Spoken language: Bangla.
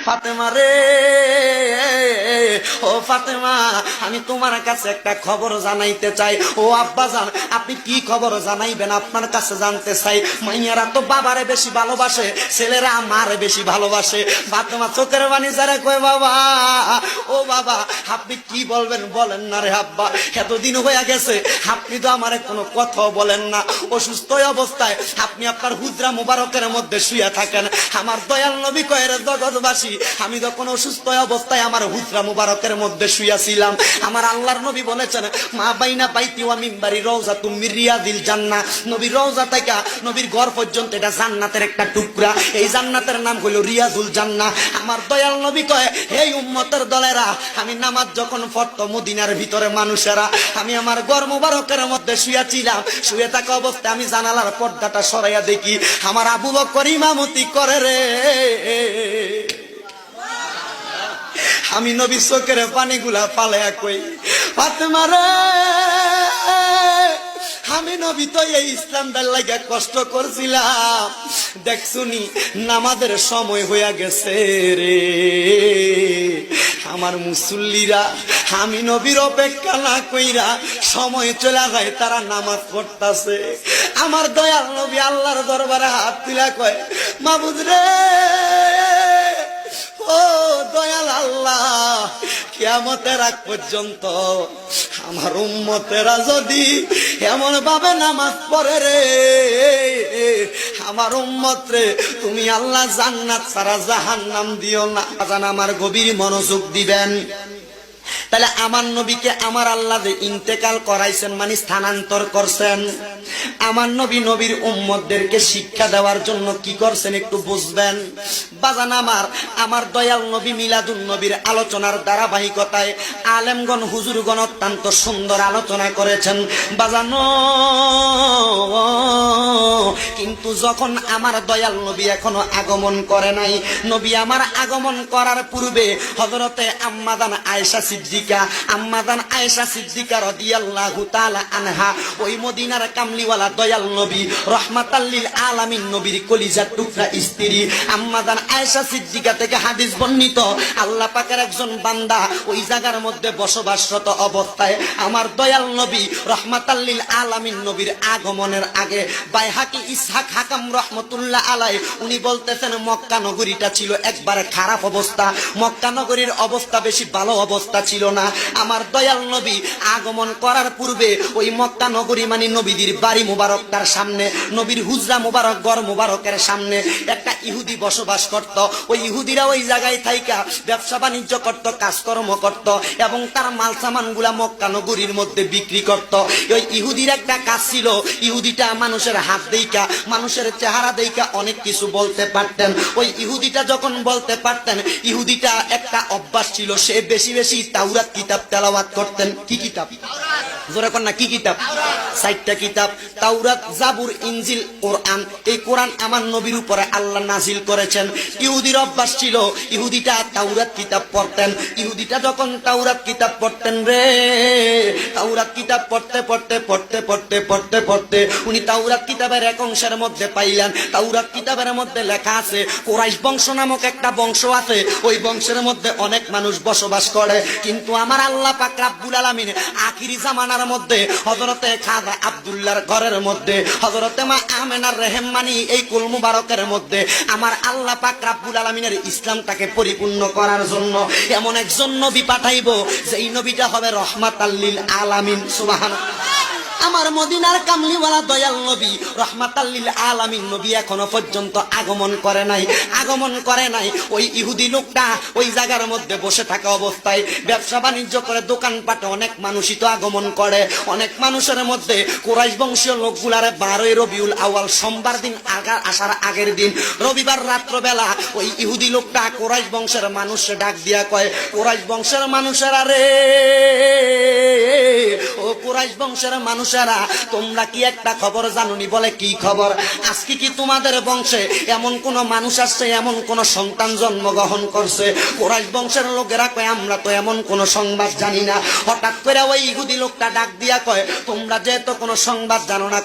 ফাতেমা রে, ও ফাতেমা, আমি তোমার কাছে একটা খবর জানাইতে চাই। ও আব্বাজান, আপনি কি খবর জানাইবেন? আপনার কাছে জানতে চাই। মাইয়ারা তো বাবারে বেশি ভালোবাসে, ছেলেরা মারে বেশি ভালোবাসে। ফাতেমা চোখের পানি ছেড়ে কয়, বাবা, ও বাবা, আপনি কি বলবেন বলেন না রে আব্বা। এতদিন হয়ে গেছে, আপনি তো আমারে কোনো কথাও বলেন না। অসুস্থ অবস্থায় আপনি আপনার হুজরা মুবারকের মধ্যে শুয়ে থাকেন। আমার দয়াল নবী কয়, রে জগৎবাসী, আমি যখন অসুস্থ অবস্থায় আমার হুজরা মুবারকের মধ্যে শুয়েছিলাম, আমার আল্লাহর নবী বলেছেন, মা বাইনা বাইতি ওয়া মিম্বারি রওজাতুম মির রিয়াদিল জান্নাহ। নবীর রওজা থেকে নবীর ঘর পর্যন্ত এটা জান্নাতের একটা টুকরা। এই জান্নাতের নাম হলো রিয়াজুল জান্নাহ। আমার দয়াল নবী কয়, এই উম্মতের দলেরা, আমি নামাজ যখন পড়তো মদিনার ভিতরে মানুষেরা, আমি আমার ঘর মুবারকের মধ্যে শুয়েছিলাম। শুয়ে থাকা অবস্থায় আমি জানালার পর্দাটা সরাইয়া দেখি আমার আবু বকর ইমামতি করে রে। আমি নবী চোখের পানিগুলা পালায়া কই, ফাতেমা রে, আমি নবী তো এই ইসলামটার লাগা কষ্ট করছিলাম, দেখছুনি নামাজের সময় হইয়া গেছে রে। আমার মুসল্লিরা আমি নবীর অপেক্ষা না কইরা সময় চলে যায়, তারা নামাজ পড়তাছে। আমার দয়াল নবী আল্লাহর দরবারে হাত তুলা কয়, মাবুদ রে, ও দয়াল আল্লাহ, কিয়ামতের আগ পর্যন্ত আমার উম্মতেরা যদি এমন ভাবে নামাজ পড়ে রে, আমার উম্মত রে, তুমি আল্লাহ জান্নাত ছাড়া জাহান্নাম দিও না। আমার গভীর মনোযোগ দিবেন। তাহলে আমার নবীকে আমার আল্লাহ যে ইন্তেকাল করাইছেন, মানে স্থানান্তর করছেন, আমার নবী নবীর উম্মতদেরকে শিক্ষা দেওয়ার জন্য কি করছেন একটু বুঝবেন। বাজান আমার দয়াল নবী মিলাদুন নবীর আলোচনার ধারাবাহিকতায় আলেমগণ হুজুরগণ অত্যন্ত সুন্দর আলোচনা করেছেন বাজানো। কিন্তু যখন আমার দয়াল নবী এখনো আগমন করে নাই, নবী আমার আগমন করার পূর্বে হযরতে আম্মাদান আয়েশা সিদ্দিকা, আম্মাদান আয়েশা সিদ্দিকা রাদিয়াল্লাহু তাআলা আনহা, ওই মদিনার কামলিওয়ালা দয়াল নবী রাহমাতাল লিল আলামিন নবীর কলিজার টুকরা স্ত্রী আম্মাদান আয়েশা সিদ্দিকা থেকে হাদিস বর্ণিত, আল্লাহ পাকের একজন বান্দা ওই জায়গার মধ্যে বসবাসরত অবস্থায় আমার দয়াল নবী রাহমাতাল লিল আলামিন নবীর আগমনের আগে বাইহাকি ইসহাক হাকাম রাহমাতুল্লাহ আলাইহি উনি বলতেছেন, মক্কা নগরীটা ছিল একবারে খারাপ অবস্থা, মক্কা নগরীর অবস্থা বেশি ভালো অবস্থা ছিল না। আমার দয়াল নবী আগমন করার পূর্বে ওই মক্কা নগরী মানে নবীদের বাড়ি মুবারক, তার সামনে নবীর হুজরা মুবারক, ঘর মুবারকের সামনে একটা ইহুদি বসবাস করত। ওই ইহুদিরা ওই জায়গায় থাইকা ব্যবসা বাণিজ্য করত, কাজকর্ম করত এবং তার মাল সামান গুলা মক্কা নগরীর মধ্যে বিক্রি করত। ওই ইহুদির একটা কাজ ছিল, ইহুদিটা মানুষের হাত দেইকা, মানুষের চেহারা দেইকা অনেক কিছু বলতে পারতেন। ওই ইহুদিটা যখন বলতে পারতেন, ইহুদিটা একটা অভ্যাস ছিল, সে বেশি বেশি তাওরাত কিতাব তেলাওয়াত করতেন। কি কিতাব? জোরে কর না, কি কিতাব? 4টা কিতাব, তাওরাত, জাবুর, ইনজিল, কোরআন। এই কোরআন আমার নবীর উপরে আল্লাহ নাজিল করেছেন। ইহুদির অভ্যাস ছিল, ইহুদিটা তাওরাত কিতাব পড়তেন। ইহুদিটা যখন তাওরাত কিতাব পড়তেন রে, তাওরাত কিতাব পড়তে পড়তে পড়তে পড়তে পড়তে পড়তে উনি তাওরাত কিতাবের এক অংশের মধ্যে পাইলেন, তাওরাত কিতাবের মধ্যে লেখা আছে কুরাইশ বংশ নামক একটা বংশ আছে, ওই বংশের মধ্যে অনেক মানুষ বসবাস করে। কিন্তু আমার আল্লাহ পাক রব্বুল আলামিন আখিরি জামানার মধ্যে হযরতে খাজা আব্দুল্লাহর ঘরের মধ্যে, হযরতে মা আমেনার রেহমানি এই কুল মুবারকের মধ্যে আমার আল্লাহ পাক রব্বুল আলামিনের ইসলামটাকে পরিপূর্ণ করার জন্য এমন একজন নবী পাঠাইবো, যেই নবীটা হবে রাহমাতাল লিল আলামিন। সুবহানাল্লাহ। আমার মদিনার কামলিওয়ালা দয়াল নবী রাহমাতাল লিল আলামিন নবী এখনো পর্যন্ত আগমন করে নাই, আগমন করে নাই। ওই ইহুদি লোকটা ওই জায়গার মধ্যে বসে থাকা অবস্থায় ব্যবসা বাণিজ্য করে, দোকানপাটে অনেক মানুষই তো আগমন করে। অনেক মানুষের মধ্যে কুরাইশ বংশীয় লোকগুলারে 12ই রবিউল আউয়াল সোমবার দিন আসার আগের দিন রবিবার রাত্রবেলা ওই ইহুদি লোকটা কুরাইশ বংশের মানুষে ডাক দিয়া কয়, কুরাইশ বংশের মানুষেরা রে, ও কুরাইশ বংশের মানুষেরা, তোমরা কি একটা খবর জানোনি? বলে কি খবর? আজকে কি তোমাদের বংশে এমন কোন মানুষ আসছে, এমন কোন সন্তান জন্মগ্রহণ করছে? কুরাইশ বংশের লোকেরা কয়, আমরা তো এমন কোন সংবাদ জানি না। হঠাৎ করে ওই ইহুদি লোকটা ডাক দিয়া কয়, তোমরা যেহেতু কোন সংবাদ জানো না,